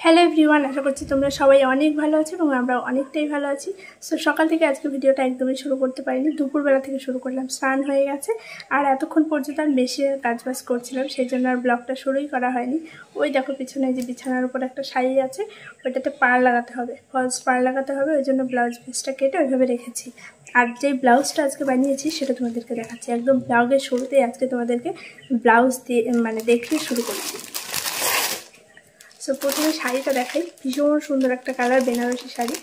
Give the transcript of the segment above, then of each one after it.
Hello everyone, আশা করছি তোমরা সবাই অনেক ভালো আছো এবং আমরা অনেকটাই ভালো আছি। সো সকাল থেকে আজকে ভিডিওটা একদমই শুরু করতে পারিনি, দুপুরবেলা থেকে শুরু করলাম। স্নান হয়ে গেছে আর এতক্ষণ পর্যন্ত আমি বেশি কাজবাজ করছিলাম, সেই জন্য আর ব্লগটা শুরুই করা হয়নি। ওই দেখো পিছনে যে বিছানার উপর একটা শাড়ি আছে, ওইটাতে পাড় লাগাতে হবে, ফলস পাড় লাগাতে হবে, ওই জন্য ব্লাউজ পিসটা কেটে ওইভাবে রেখেছি। আর যেই ব্লাউজটা আজকে বানিয়েছি সেটা তোমাদেরকে দেখাচ্ছি। একদম ব্লগের শুরুতেই আজকে তোমাদেরকে ব্লাউজ দিয়ে দেখিয়ে শুরু করছি। সো প্রথমে শাড়িটা দেখাই, ভীষণ সুন্দর একটা কালার, বেনারসি শাড়ি।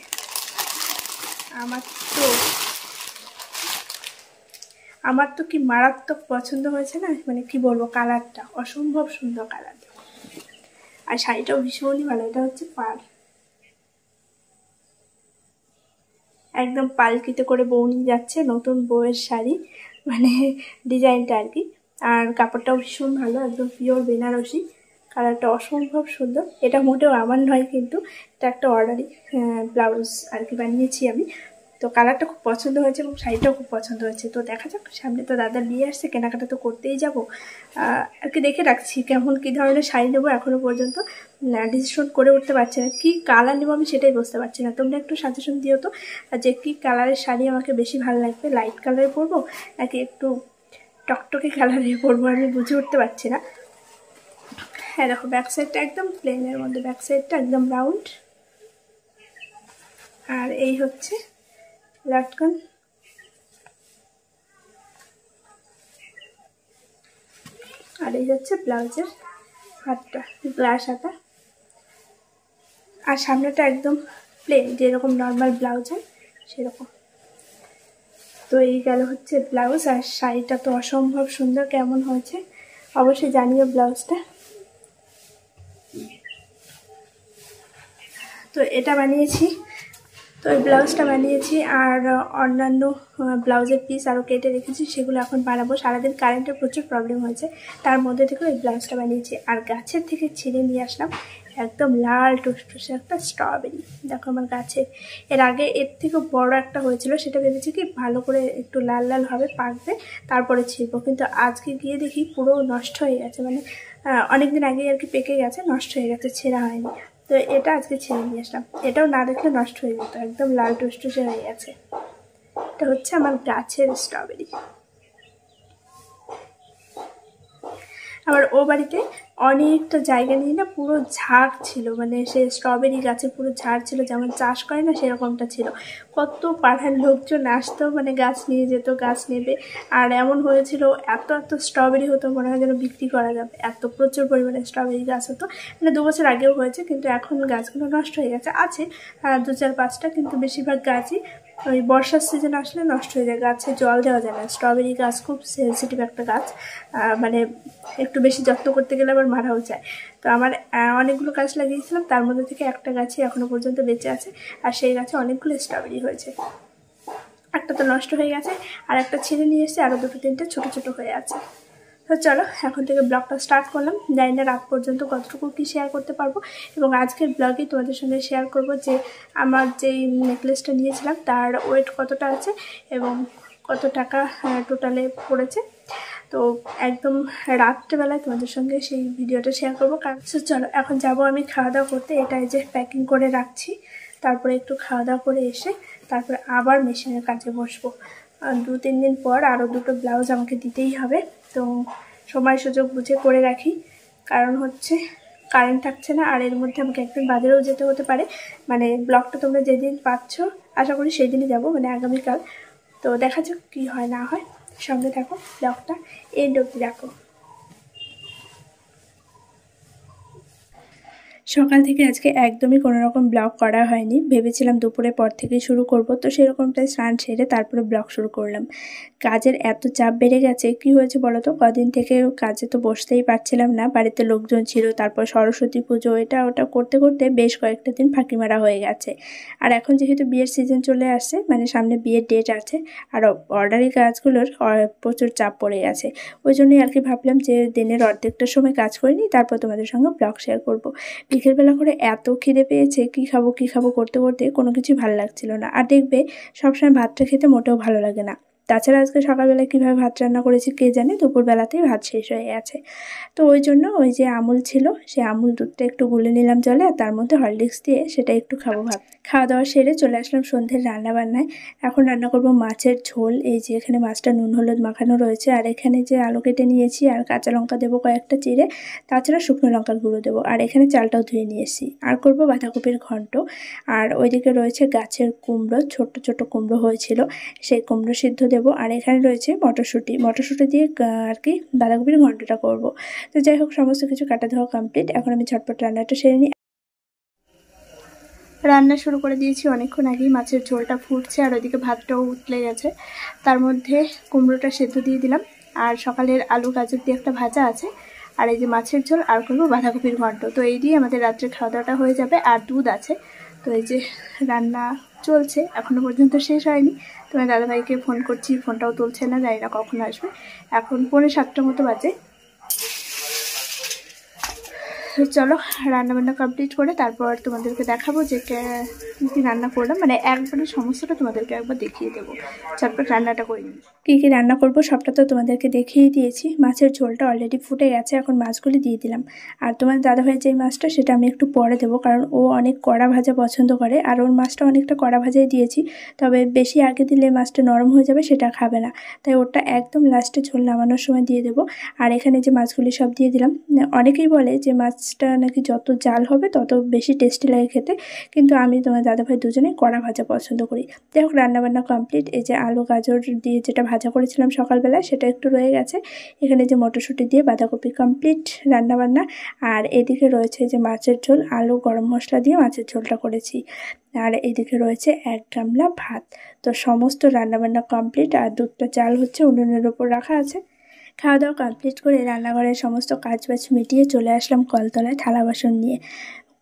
আমার তো কি মারাত্মক পছন্দ হয়েছে না, কি বলবো, কালারটা অসম্ভব সুন্দর কালার। আর শাড়িটাও ভীষণই ভালো। এটা হচ্ছে পাড়, একদম পালকিতে করে বউ নিয়ে যাচ্ছে, নতুন বউয়ের শাড়ি, ডিজাইনটা আর কি। আর কাপড়টাও ভীষণ ভালো, একদম পিওর বেনারসি। কালারটা অসম্ভব সুন্দর। এটা মোটেও আমার নয়, কিন্তু এটা একটা অর্ডারি ব্লাউজ আর কি বানিয়েছি আমি। তো কালারটা খুব পছন্দ হয়েছে এবং শাড়িটাও খুব পছন্দ হয়েছে। তো দেখা যাক, সামনে তো দাদার বিয়ে আসছে, কেনাকাটা তো করতেই যাব আর কি। দেখে রাখছি কেমন কী ধরনের শাড়ি নেবো, এখনও পর্যন্ত ডিসিশন করে উঠতে পারছি না। কী কালার নেবো আমি সেটাই বুঝতে পারছি না। তোমরা একটু সাজেশন দিও তো, যে কী কালারের শাড়ি আমাকে বেশি ভালো লাগবে। লাইট কালারে পরবো নাকি একটু টকটকে কালারে পরবো, আমি বুঝে উঠতে পারছি না। হ্যাঁ দেখো, ব্যাক সাইডটা একদম প্লেনের মধ্যে, ব্যাক সাইডটা একদম রাউন্ড। আর এই হচ্ছে লাটকান। আর এই হচ্ছে ব্লাউজের হাতটা, গ্লাস হাতা। আর সামনেটা একদম প্লেন, যেরকম নর্মাল ব্লাউজ হয় সেরকম। তো এই গেল হচ্ছে ব্লাউজ। আর শাড়িটা তো অসম্ভব সুন্দর, কেমন হয়েছে অবশ্যই জানিও ব্লাউজটা। তো এটা বানিয়েছি, তো এই ব্লাউজটা বানিয়েছি। আর অন্যান্য ব্লাউজের পিস আরও কেটে রেখেছি, সেগুলো এখন বানাবো। সারাদিন কারেন্টের প্রচুর প্রবলেম হয়েছে, তার মধ্যে থেকে এই ব্লাউজটা বানিয়েছি। আর গাছের থেকে ছিঁড়ে নিয়ে আসলাম একদম লাল টুসটুসে একটা স্ট্রবেরি। দেখো আমার গাছে, এর আগে এর থেকে বড় একটা হয়েছিল, সেটা ভেবেছি কি ভালো করে একটু লাল লাল হবে, পাকবে, তারপরে ছিঁড়বো। কিন্তু আজকে গিয়ে দেখি পুরো নষ্ট হয়ে গেছে, অনেকদিন আগেই আর কি পেকে গেছে, নষ্ট হয়ে গেছে, ছেঁড়া হয়নি। তো এটা আজকে ছেড়ে নিয়ে আসলাম। এটাও না দেখলে নষ্ট হয়ে যেত, একদম লাল টুসটুসে হয়ে গেছে। এটা হচ্ছে আমার গাছের স্ট্রবেরি। আবার ও বাড়িতে অনেকটা জায়গা নিয়ে না পুরো ঝাড় ছিল, সে স্ট্রবেরি গাছে পুরো ঝাড় ছিল, যেমন চাষ করে না সেরকমটা ছিল। কত পাড়ার লোকজন আসতো, গাছ নিয়ে যেত, গাছ নেবে। আর এমন হয়েছিল, এত এত স্ট্রবেরি হতো, মনে হয় যেন বিক্রি করা যাবে, এত প্রচুর পরিমাণে স্ট্রবেরি গাছ হতো। 2 বছর আগেও হয়েছে, কিন্তু এখন গাছগুলো নষ্ট হয়ে গেছে। আছে 2-4-5টা, কিন্তু বেশিরভাগ গাছই ওই বর্ষার সিজন আসলে নষ্ট হয়ে যায়, গাছে জল দেওয়া যায় না। স্ট্রবেরি গাছ খুব সেন্সিটিভ একটা গাছ, একটু বেশি যত্ন করতে গেলে আবার মারাও যায়। তো আমার অনেকগুলো গাছ লাগিয়েছিলাম, তার মধ্যে থেকে একটা গাছই এখনো পর্যন্ত বেঁচে আছে। আর সেই গাছে অনেকগুলো স্ট্রবেরি হয়েছে। একটা তো নষ্ট হয়ে গেছে, আর একটা ছিঁড়ে নিয়ে এসেছে, আরও 2-3টে ছোটো ছোটো হয়ে আছে। তো চলো এখন থেকে ব্লগটা স্টার্ট করলাম। জানি না রাত পর্যন্ত কতটুকু কী শেয়ার করতে পারবো, এবং আজকের ব্লগে তোমাদের সঙ্গে শেয়ার করব যে আমার যেই নেকলেসটা নিয়েছিলাম তার ওয়েট কতটা আছে এবং কত টাকা টোটালে পড়েছে। তো একদম রাত্রেবেলায় তোমাদের সঙ্গে সেই ভিডিওটা শেয়ার করবো। কারণ চলো এখন যাব আমি খাওয়া দাওয়া করতে। এটাই যে প্যাকিং করে রাখছি, তারপরে একটু খাওয়া দাওয়া করে এসে তারপরে আবার মেশিনের কাজে বসবো। 2-3 দিন পর আরও 2টো ব্লাউজ আমাকে দিতেই হবে। তো সময় সুযোগ বুঝে করে রাখি, কারণ হচ্ছে কারেন্ট থাকছে না। আর এর মধ্যে আমাকে একদিন বাজারেও যেতে হতে পারে। ব্লগটা তোমরা যেদিন পাচ্ছ আশা করি সেই দিনই যাবো, আগামীকাল। তো দেখা যাক কী হয় না হয়, সঙ্গে থাকো, ব্লগটা এন্ড অবধি রাখো। সকাল থেকে আজকে একদমই কোনো রকম ব্লগ করা হয়নি, ভেবেছিলাম দুপুরের পর থেকেই শুরু করব। তো সেরকমটাই স্নান সেরে তারপরে ব্লগ শুরু করলাম। কাজের এত চাপ বেড়ে গেছে, কি হয়েছে বলো তো, কদিন থেকে কাজে তো বসতেই পারছিলাম না, বাড়িতে লোকজন ছিল, তারপর সরস্বতী পুজো, এটা ওটা করতে করতে বেশ কয়েকটা দিন ফাঁকি মারা হয়ে গেছে। আর এখন যেহেতু বিয়ের সিজন চলে আসছে, সামনে বিয়ের ডেট আছে, আর অর্ডারি কাজগুলোর প্রচুর চাপ পড়ে গেছে। ওই জন্যই আর কি ভাবলাম যে দিনের অর্ধেকটা সময় কাজ করিনি, তারপর তোমাদের সঙ্গে ব্লগ শেয়ার করব। বিকেলবেলা করে এত খিদে পেয়েছে, কী খাবো করতে করতে কোনো কিছুই ভালো লাগছিল না। আর দেখবে সবসময় ভাতটা খেতে মোটেও ভালো লাগে না, তাছাড়া আজকে সকালবেলা কীভাবে ভাত রান্না করেছি কে জানে, দুপুরবেলাতেই ভাত শেষ হয়ে গেছে। তো ওই জন্য ওই যে আমুল ছিল, সেই আমুল দুধটা একটু গুলে নিলাম জলে, আর তার মধ্যে হরলিক্স দিয়ে সেটা একটু খাবো ভাব। খাওয়া দাওয়া সেরে চলে আসলাম সন্ধ্যের রান্নাবান্নায়। এখন রান্না করব মাছের ঝোল। এই যে এখানে মাছটা নুন হলুদ মাখানো রয়েছে, আর এখানে যে আলু কেটে নিয়েছি, আর কাঁচা লঙ্কা দেবো কয়েকটা চিড়ে, তাছাড়া শুকনো লঙ্কার গুঁড়ো দেবো, আর এখানে চালটাও ধুয়ে নিয়েছি। আর করব বাঁধাকপির ঘন্ট। আর ওইদিকে রয়েছে গাছের কুমড়ো, ছোট্ট ছোট্ট কুমড়ো হয়েছিল, সেই কুমড়ো সিদ্ধ দেবো। আর এখানে রয়েছে মটরশুঁটি দিয়ে আর কি বাঁধাকপির ঘন্টটা করব। তো যাই হোক, সমস্ত কিছু কাটা ধোয়া কমপ্লিট। এখন আমি ঝটপট রান্নাটা সেরে নিই। রান্না শুরু করে দিয়েছি অনেকক্ষণ আগেই, মাছের ঝোলটা ফুটছে আর ওইদিকে ভাতটাও উতলে গেছে। তার মধ্যে কুমড়োটা সেদ্ধ দিয়ে দিলাম, আর সকালের আলু গাজর দিয়ে একটা ভাজা আছে, আর এই যে মাছের ঝোল, আর করবো বাঁধাকপির ঘন্ট। তো এই দিয়ে আমাদের রাত্রে খাওয়া দাওয়াটা হয়ে যাবে। আর দুধ আছে। তো এই যে রান্না চলছে, এখনও পর্যন্ত শেষ হয়নি। তোমার দাদাভাইকে ফোন করছি, ফোনটাও তুলছে না, জানি না কখন আসবে। এখন 6:45 মতো বাজে। চলো রান্নাবান্না কমপ্লিট করে তারপর তোমাদেরকে দেখাবো যে কী রান্না করলাম, মানে একবারে সমস্তটা তোমাদেরকে একবার দেখিয়ে দেবো। চটপট রান্নাটা করে নিই। কী রান্না করব সবটা তো তোমাদেরকে দেখিয়ে দিয়েছি। মাছের ঝোলটা অলরেডি ফুটে গেছে, এখন মাছগুলি দিয়ে দিলাম। আর তোমার দাদাভাই যেই মাছটা, সেটা আমি একটু পরে দেবো, কারণ ও অনেক কড়া ভাজা পছন্দ করে, আর ওর মাছটা অনেকটা কড়া ভাজাই দিয়েছি। তবে বেশি আগে দিলে মাছটা নরম হয়ে যাবে, সেটা খাবে না, তাই ওটা একদম লাস্টে ঝোল নামানোর সময় দিয়ে দেবো। আর এখানে যে মাছগুলি সব দিয়ে দিলাম। অনেকেই বলে যে মাছটা নাকি যত জাল হবে তত বেশি টেস্টি লাগে খেতে, কিন্তু আমি তোমার দাদাভাই দুজনেই কড়া ভাজা পছন্দ করি। যাই হোক, রান্নাবান্না কমপ্লিট। এই যে আলু গাজর দিয়ে যেটা ভাজা করেছিলাম সকালবেলা, সেটা একটু রয়ে গেছে। এখানে যে মটরশুঁটি দিয়ে বাঁধাকপি, কমপ্লিট রান্নাবান্না। আর এদিকে রয়েছে যে মাছের ঝোল, আলু গরম মশলা দিয়ে মাছের ঝোলটা করেছি। আর এদিকে রয়েছে 1 গামলা ভাত। তো সমস্ত রান্নাবান্না কমপ্লিট, আর দুধটা চাল হচ্ছে, উনুনের ওপর রাখা আছে। খাওয়া দাওয়া কমপ্লিট করে রান্নাঘরের সমস্ত কাজবাজ মিটিয়ে চলে আসলাম কলতলায় থালা বাসন নিয়ে।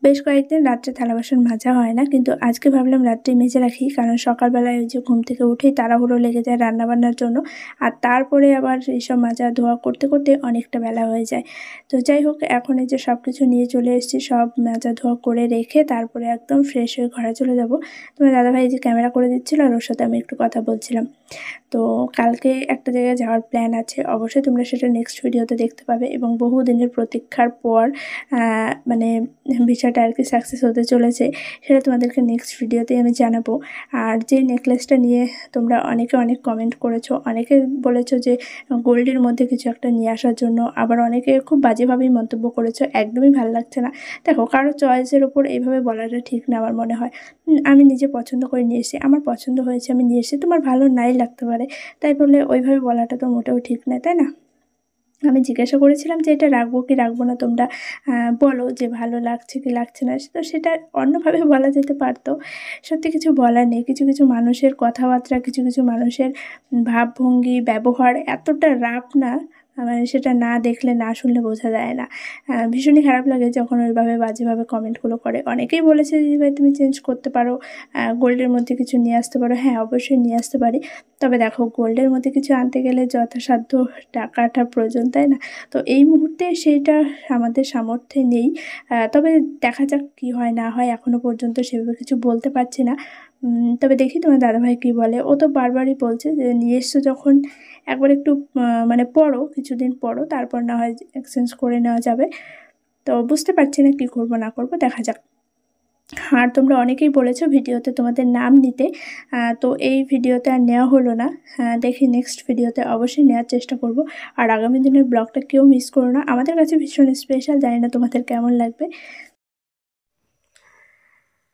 বেশ কয়েকদিন রাত্রে থালা বাসন মাজা হয় না, কিন্তু আজকে ভাবলাম রাত্রে মেজে রাখি, কারণ সকালবেলায় ওই যে ঘুম থেকে উঠেই তাড়াহুড়ো লেগে যায় রান্নাবান্নার জন্য, আর তারপরে আবার এইসব মাজা ধোয়া করতে করতে অনেকটা বেলা হয়ে যায়। তো যাই হোক, এখন এই যে সব কিছু নিয়ে চলে এসেছি, সব মাজা ধোয়া করে রেখে তারপরে একদম ফ্রেশ হয়ে ঘরে চলে যাব। তোমার দাদাভাই যে ক্যামেরা করে দিচ্ছিলো, আর ওর সাথে আমি একটু কথা বলছিলাম। তো কালকে একটা জায়গায় যাওয়ার প্ল্যান আছে, অবশ্যই তোমরা সেটা নেক্সট ভিডিওতে দেখতে পাবে, এবং বহুদিনের প্রতীক্ষার পর মানে বিষয়টা আর কি সাকসেস হতে চলেছে, সেটা তোমাদেরকে নেক্সট ভিডিওতেই আমি জানাবো। আর যে নেকলেসটা নিয়ে তোমরা অনেকে অনেক কমেন্ট করেছো, অনেকে বলেছো যে গোল্ডের মধ্যে কিছু একটা নিয়ে আসার জন্য, আবার অনেকে খুব বাজেভাবেই মন্তব্য করেছো, একদমই ভালো লাগছে না। দেখো, কারো চয়েসের ওপর এইভাবে বলাটা ঠিক না আমার মনে হয়। আমি নিজে পছন্দ করে নিয়ে এসেছি, আমার পছন্দ হয়েছে, আমি নিয়ে এসেছি, তোমার ভালো নাই লাগতে পারে, তাই বলে ওইভাবে বলাটা তো মোটেও ঠিক নয়, তাই না? আমি জিজ্ঞাসা করেছিলাম যে এটা রাখবো কি রাখবো না, তোমরা বলো যে ভালো লাগছে কি লাগছে না। তো সেটা অন্যভাবে বলা যেতে পারতো। সত্যি কিছু বলার নেই। কিছু কিছু মানুষের কথাবার্তা, কিছু কিছু মানুষের ভাবভঙ্গি, ব্যবহার এতটা রাফ না, মানে সেটা না দেখলে না শুনলে বোঝা যায় না। ভীষণই খারাপ লাগে যখন ওইভাবে বাজেভাবে কমেন্টগুলো করে। অনেকেই বলেছে যে ভাই তুমি চেঞ্জ করতে পারো, গোল্ডের মধ্যে কিছু নিয়ে আসতে পারো। হ্যাঁ, অবশ্যই নিয়ে আসতে পারি, তবে দেখো, গোল্ডের মধ্যে কিছু আনতে গেলে যথাসাধ্য টাকাটা প্রয়োজন, তাই না? তো এই মুহূর্তে সেইটা আমাদের সামর্থ্যে নেই। তবে দেখা যাক কী হয় না হয়, এখনও পর্যন্ত সেভাবে কিছু বলতে পারছি না। তবে দেখি তোমার দাদাভাই কী বলে। ও তো বারবারই বলছে যে নিয়ে এসছো যখন একবার একটু মানে পড়ো, কিছুদিন পড়ো, তারপর না হয় এক্সচেঞ্জ করে নেওয়া যাবে। তো বুঝতে পারছি না কী করবো না করবো, দেখা যাক। আর তোমরা অনেকেই বলেছো ভিডিওতে তোমাদের নাম নিতে, তো এই ভিডিওতে আর নেওয়া হলো না। দেখি নেক্সট ভিডিওতে অবশ্যই নেওয়ার চেষ্টা করব। আর আগামী দিনের ব্লগটা কেউ মিস করো না, আমাদের কাছে ভীষণ স্পেশাল, জানি না তোমাদের কেমন লাগবে।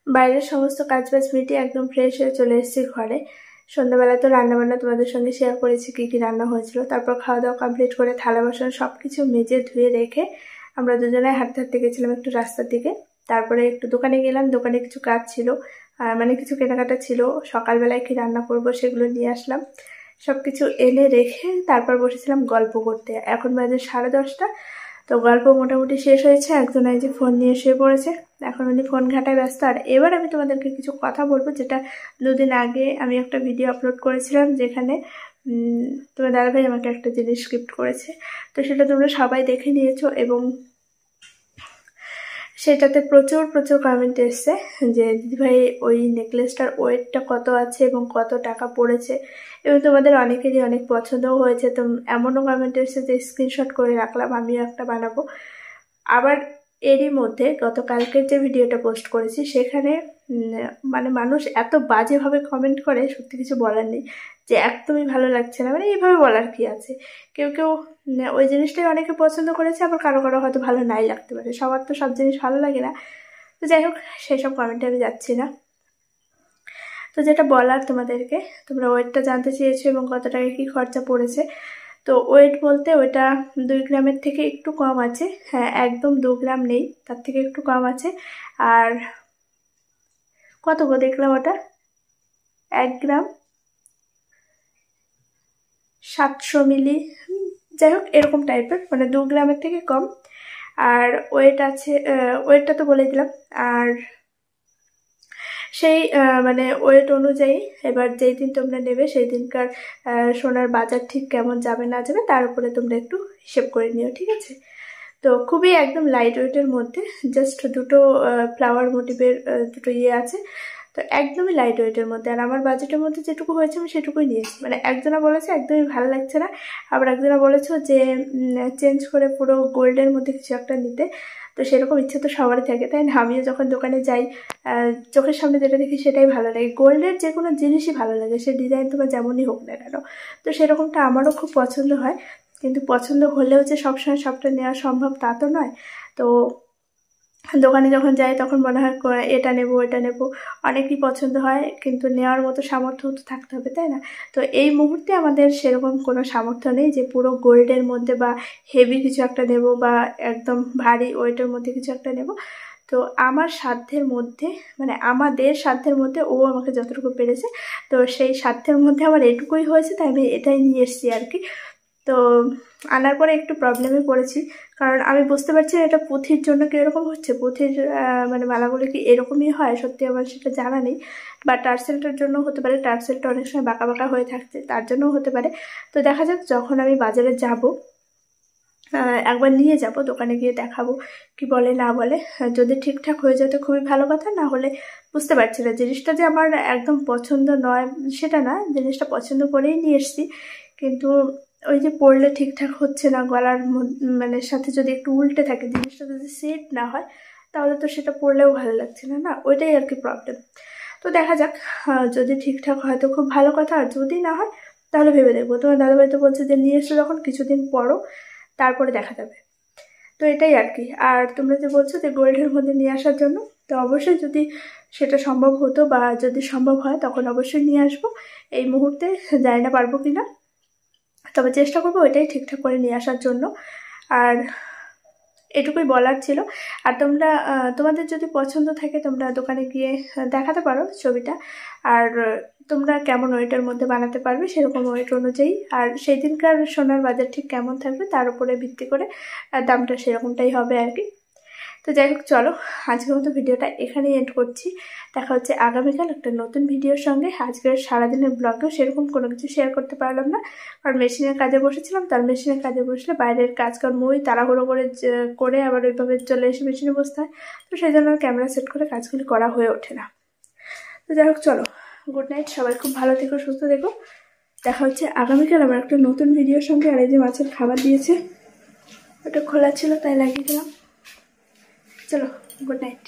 বাইরের সমস্ত কাজবাজ মিটিয়ে একদম ফ্রেশ হয়ে চলে এসেছি ঘরে। সন্ধ্যাবেলা তো রান্নাবান্না তোমাদের সঙ্গে শেয়ার করেছি, কী কী রান্না হয়েছিল। তারপর খাওয়া দাওয়া কমপ্লিট করে থালা বাসন সব কিছু মেজে ধুয়ে রেখে আমরা দুজনে হাঁটতে হাঁটতে গেছিলাম একটু রাস্তার দিকে। তারপরে একটু দোকানে গেলাম, দোকানে কিছু কাজ ছিল, মানে কিছু কেনাকাটা ছিল। সকালবেলায় কি রান্না করব সেগুলো নিয়ে আসলাম, সব কিছু এনে রেখে তারপর বসেছিলাম গল্প করতে। এখন বাজে 10:30। তো গল্প মোটামুটি শেষ হয়েছে। একজন এই যে ফোন নিয়ে শুয়ে পড়েছে, এখন উনি ফোন ঘাটায় ব্যস্ত। আর এবার আমি তোমাদেরকে কিছু কথা বলবো, যেটা 2 দিন আগে আমি একটা ভিডিও আপলোড করেছিলাম, যেখানে তোমার দাদাভাই আমাকে একটা জিনিস গিফট করেছে। তো সেটা তোমরা সবাই দেখে নিয়েছো, এবং সেটাতে প্রচুর প্রচুর কমেন্ট এসছে যে দিদিভাই ওই নেকলেসটার ওয়েটটা কত আছে এবং কত টাকা পড়েছে, এবং তোমাদের অনেকেরই অনেক পছন্দও হয়েছে। তো এমনও কমেন্ট এসছে যে স্ক্রিনশট করে রাখলাম, আমিও একটা বানাবো। আবার এরই মধ্যে গতকালকের যে ভিডিওটা পোস্ট করেছি সেখানে মানে মানুষ এত বাজেভাবে কমেন্ট করে, সত্যি কিছু বলার নেই, যে একদমই ভালো লাগছে না। মানে এইভাবে বলার কি আছে, কেউ কেউ ওই জিনিসটাই অনেকে পছন্দ করেছে, আবার কারো কারো হয়তো ভালো নাই লাগতে পারে, সবার তো সব জিনিস ভালো লাগে না। তো যাই হোক, সেই সব কমেন্টে আমি যাচ্ছি না। তো যেটা বলার তোমাদেরকে, তোমরা ওয়েটটা জানতে চেয়েছো এবং কত টাকা কি খরচা পড়েছে। তো ওয়েট বলতে ওইটা 2 গ্রামের থেকে একটু কম আছে, হ্যাঁ একদম 2 গ্রাম নেই, তার থেকে একটু কম আছে। আর কত গো দেখলাম ওটা 1 গ্রাম 700 মিলি, যাই হোক এরকম টাইপের, মানে 2 গ্রামের থেকে কম। আর ওয়েট আছে, ওয়েটটা তো বলে দিলাম। আর সেই মানে ওয়েট অনুযায়ী এবার যেই দিন তোমরা নেবে সেই দিনকার সোনার বাজার ঠিক কেমন যাবে না যাবে তার উপরে তোমরা একটু হিসেব করে নিও, ঠিক আছে। তো খুবই একদম লাইট ওয়েটের মধ্যে, জাস্ট দুটো ফ্লাওয়ার মোটিভের দুটো ইয়ে আছে, তো একদমই লাইট ওয়েটের মধ্যে। আর আমার বাজেটের মধ্যে যেটুকু হয়েছে আমি সেটুকুই নিয়েছি। মানে একজনা বলেছে একদমই ভালো লাগছে না, আবার একজনা বলেছে যে চেঞ্জ করে পুরো গোল্ডের মধ্যে কিছু একটা নিতে। তো সেরকম ইচ্ছে তো সবারই থাকে, তাই না? আমিও যখন দোকানে যাই চোখের সামনে যেটা দেখি সেটাই ভালো লাগে, গোল্ডের যে কোনো জিনিসই ভালো লাগে, সে ডিজাইন তোমার যেমনই হোক না কেন। তো সেরকমটা আমারও খুব পছন্দ হয়, কিন্তু পছন্দ হলেও যে সবসময় সবটা নেওয়া সম্ভব তা তো নয়। তো দোকানে যখন যাই তখন মনে হয় এটা নেব এটা নেব, অনেকই পছন্দ হয়, কিন্তু নেওয়ার মতো সামর্থ্য তো থাকতে হবে, তাই না? তো এই মুহূর্তে আমাদের সেরকম কোনো সামর্থ্য নেই যে পুরো গোল্ডের মধ্যে বা হেভি কিছু একটা নেব বা একদম ভারী ওয়েটের মধ্যে কিছু একটা নেব। তো আমার সাধ্যের মধ্যে, মানে আমাদের সাধ্যের মধ্যে ও আমাকে যতটুকু পেরেছে, তো সেই সাধ্যের মধ্যে আমার এটুকুই হয়েছে, তাই আমি এটাই নিয়ে এসেছি আর কি। তো আনার পরে একটু প্রবলেমে পড়েছি, কারণ আমি বুঝতে পারছি না এটা পুঁথির জন্য কি এরকম হচ্ছে, পুঁথির মানে মালাগুলো কি এরকমই হয়, সত্যি আমার সেটা জানা নেই। বা টার্সেলটার জন্য হতে পারে, টার্সেলটা অনেক সময় বাঁকা বাঁকা হয়ে থাকছে তার জন্যও হতে পারে। তো দেখা যাক, যখন আমি বাজারে যাব একবার নিয়ে যাব, দোকানে গিয়ে দেখাবো কি বলে না বলে। যদি ঠিকঠাক হয়ে যেত খুবই ভালো কথা, না হলে বুঝতে পারছি না জিনিসটা যে আমার একদম পছন্দ নয় সেটা না, জিনিসটা পছন্দ করেই নিয়ে এসেছি, কিন্তু ওই যে পরলে ঠিকঠাক হচ্ছে না, গলার মানে সাথে যদি একটু উল্টে থাকে, জিনিসটা যদি সেট না হয় তাহলে তো সেটা পরলেও ভালো লাগছে না, না ওইটাই আর কি প্রবলেম। তো দেখা যাক, যদি ঠিকঠাক হয় তো খুব ভালো কথা, আর যদি না হয় তাহলে ভেবে দেখবো। তোমার দাদাভাই তো বলছে যে নিয়ে এসে যখন কিছুদিন পরো তারপরে দেখা যাবে। তো এটাই আর কি। আর তোমরা যে বলছো যে গোল্ডের মধ্যে নিয়ে আসার জন্য, তো অবশ্যই যদি সেটা সম্ভব হতো বা যদি সম্ভব হয় তখন অবশ্যই নিয়ে আসবো। এই মুহূর্তে জানি না পারবো কিনা, তবে চেষ্টা করবো ওইটাই ঠিকঠাক করে নিয়ে আসার জন্য। আর এটুকুই বলার ছিল। আর তোমরা তোমাদের যদি পছন্দ থাকে তোমরা দোকানে গিয়ে দেখাতে পারো ছবিটা, আর তোমরা কেমন ওয়েটের মধ্যে বানাতে পারবে সেরকম ওয়েট অনুযায়ী, আর সেই দিনকার সোনার বাজার ঠিক কেমন থাকবে তার উপরে ভিত্তি করে দামটা সেরকমটাই হবে আর কি। তো যাই হোক, চলো আজকের মতো ভিডিওটা এখানেই এন্ড করছি। দেখা হচ্ছে আগামীকাল একটা নতুন ভিডিওর সঙ্গে। আজকের সারাদিনের ব্লগেও সেরকম কোনো কিছু শেয়ার করতে পারলাম না, কারণ মেশিনের কাজে বসেছিলাম। তার মেশিনের কাজে বসলে বাইরের কাজকর্মই তাড়াহুড়ো করে আবার ওইভাবে চলে এসে মেশিনে বসতে হয়, তো সেই জন্য ক্যামেরা সেট করে কাজগুলি করা হয়ে ওঠে না। তো যাই হোক, চলো গুড নাইট, সবাই খুব ভালো থেকো, সুস্থ থেকো। দেখা হচ্ছে আগামীকাল আবার একটা নতুন ভিডিওর সঙ্গে। আর এই যে মাছের খাবার দিয়েছে, ওটা খোলা ছিল তাই লাগিয়ে দিলাম। চলো গুড নাইট।